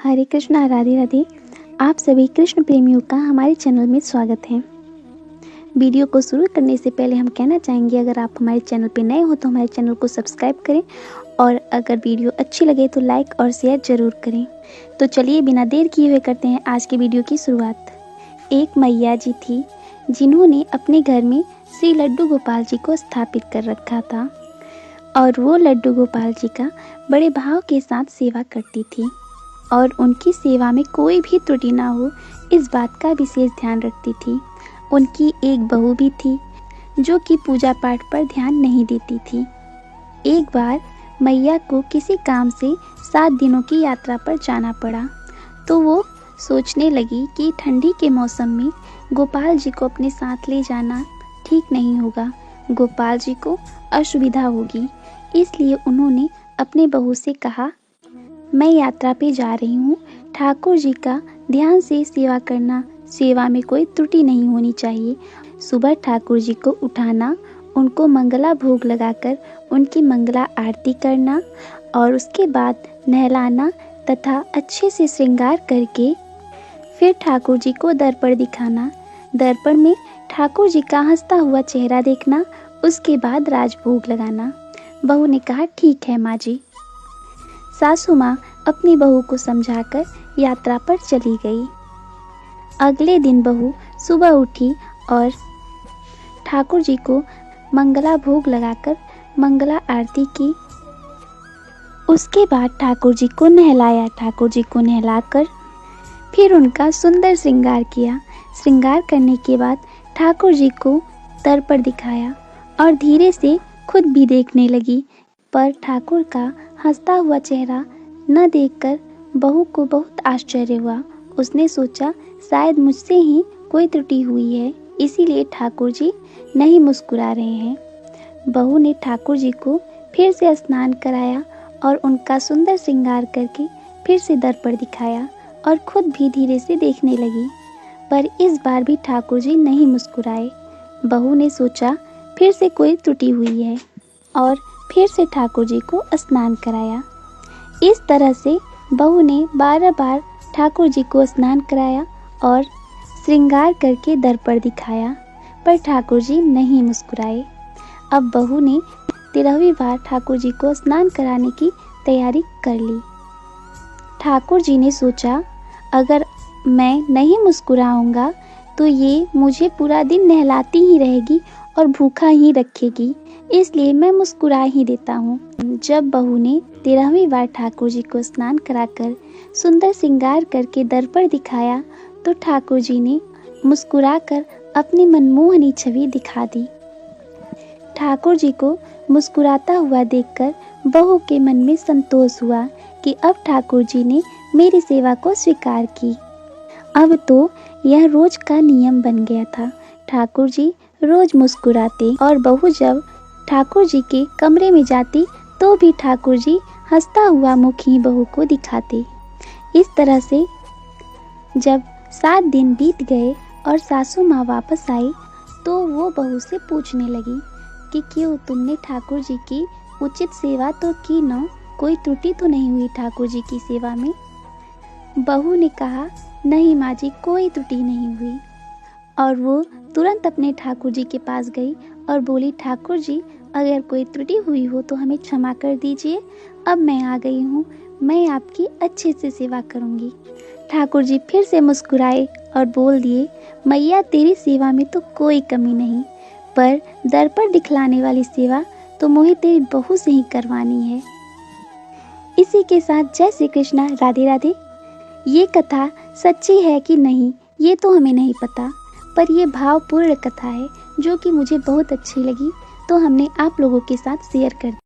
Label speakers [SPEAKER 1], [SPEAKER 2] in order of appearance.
[SPEAKER 1] हरे कृष्णा, राधे राधे। आप सभी कृष्ण प्रेमियों का हमारे चैनल में स्वागत है। वीडियो को शुरू करने से पहले हम कहना चाहेंगे, अगर आप हमारे चैनल पर नए हो तो हमारे चैनल को सब्सक्राइब करें और अगर वीडियो अच्छी लगे तो लाइक और शेयर ज़रूर करें। तो चलिए बिना देर किए हुए करते हैं आज के वीडियो की शुरुआत। एक मैया जी थी जिन्होंने अपने घर में श्री लड्डू गोपाल जी को स्थापित कर रखा था और वो लड्डू गोपाल जी का बड़े भाव के साथ सेवा करती थी और उनकी सेवा में कोई भी त्रुटि ना हो इस बात का विशेष ध्यान रखती थी। उनकी एक बहू भी थी जो कि पूजा पाठ पर ध्यान नहीं देती थी। एक बार मैया को किसी काम से 7 दिनों की यात्रा पर जाना पड़ा तो वो सोचने लगी कि ठंडी के मौसम में गोपाल जी को अपने साथ ले जाना ठीक नहीं होगा, गोपाल जी को असुविधा होगी। इसलिए उन्होंने अपने बहू से कहा, मैं यात्रा पे जा रही हूँ, ठाकुर जी का ध्यान से सेवा करना, सेवा में कोई त्रुटि नहीं होनी चाहिए। सुबह ठाकुर जी को उठाना, उनको मंगला भोग लगाकर उनकी मंगला आरती करना और उसके बाद नहलाना तथा अच्छे से श्रृंगार करके फिर ठाकुर जी को दर्पण दिखाना। दर्पण में ठाकुर जी का हंसता हुआ चेहरा देखना, उसके बाद राजभोग लगाना। बहू ने कहा, ठीक है माँ जी। सासू माँ अपनी बहू को समझाकर यात्रा पर चली गई। अगले दिन बहू सुबह उठी और ठाकुर जी को मंगला भोग लगाकर मंगला आरती की। उसके बाद ठाकुर जी को नहलाया। ठाकुर जी को नहलाकर फिर उनका सुंदर श्रृंगार किया। श्रृंगार करने के बाद ठाकुर जी को दर्पण दिखाया और धीरे से खुद भी देखने लगी, पर ठाकुर का हंसता हुआ चेहरा न देखकर बहू को बहुत आश्चर्य हुआ। उसने सोचा शायद मुझसे ही कोई त्रुटि हुई है, इसीलिए ठाकुर जी नहीं मुस्कुरा रहे हैं। बहू ने ठाकुर जी को फिर से स्नान कराया और उनका सुंदर श्रृंगार करके फिर से दर्पण दिखाया और खुद भी धीरे से देखने लगी, पर इस बार भी ठाकुर जी नहीं मुस्कुराए। बहू ने सोचा फिर से कोई त्रुटि हुई है और फिर से ठाकुर जी को स्नान कराया। इस तरह से बहू ने 12 बार ठाकुर जी को स्नान कराया और श्रृंगार करके दर्पण दिखाया, पर ठाकुर जी नहीं मुस्कुराए। अब बहू ने 13वीं बार ठाकुर जी को स्नान कराने की तैयारी कर ली। ठाकुर जी ने सोचा अगर मैं नहीं मुस्कुराऊंगा तो ये मुझे पूरा दिन नहलाती ही रहेगी और भूखा ही रखेगी, इसलिए मैं मुस्कुरा ही देता हूँ। जब बहू ने 13वीं बार ठाकुर जी को स्नान कराकर सुंदर श्रृंगार करके दर्पण दिखाया तो ठाकुर जी ने मुस्कुराकर अपनी मनमोहनी छवि दिखा दी। ठाकुर जी को मुस्कुराता हुआ देखकर बहू के मन में संतोष हुआ कि अब ठाकुर जी ने मेरी सेवा को स्वीकार की। अब तो यह रोज का नियम बन गया था। ठाकुर जी रोज मुस्कुराते और बहू जब ठाकुर जी के कमरे में जाती तो भी ठाकुर जी हंसता हुआ मुख ही बहू को दिखाते। इस तरह से जब 7 दिन बीत गए और सासू माँ वापस आई तो वो बहू से पूछने लगी कि क्यों तुमने ठाकुर जी की उचित सेवा तो की न, कोई त्रुटि तो नहीं हुई ठाकुर जी की सेवा में। बहू ने कहा, नहीं माँ जी, कोई त्रुटि नहीं हुई। और वो तुरंत अपने ठाकुर जी के पास गई और बोली, ठाकुर जी अगर कोई त्रुटि हुई हो तो हमें क्षमा कर दीजिए, अब मैं आ गई हूँ, मैं आपकी अच्छे से सेवा करूँगी। ठाकुर जी फिर से मुस्कुराए और बोल दिए, मैया तेरी सेवा में तो कोई कमी नहीं, पर दर्पण दिखलाने वाली सेवा तो मुझे तेरी बहू से ही करवानी है। इसी के साथ जय श्री कृष्णा, राधे राधे। ये कथा सच्ची है कि नहीं ये तो हमें नहीं पता, पर यह भावपूर्ण कथा है जो कि मुझे बहुत अच्छी लगी, तो हमने आप लोगों के साथ शेयर कर दी।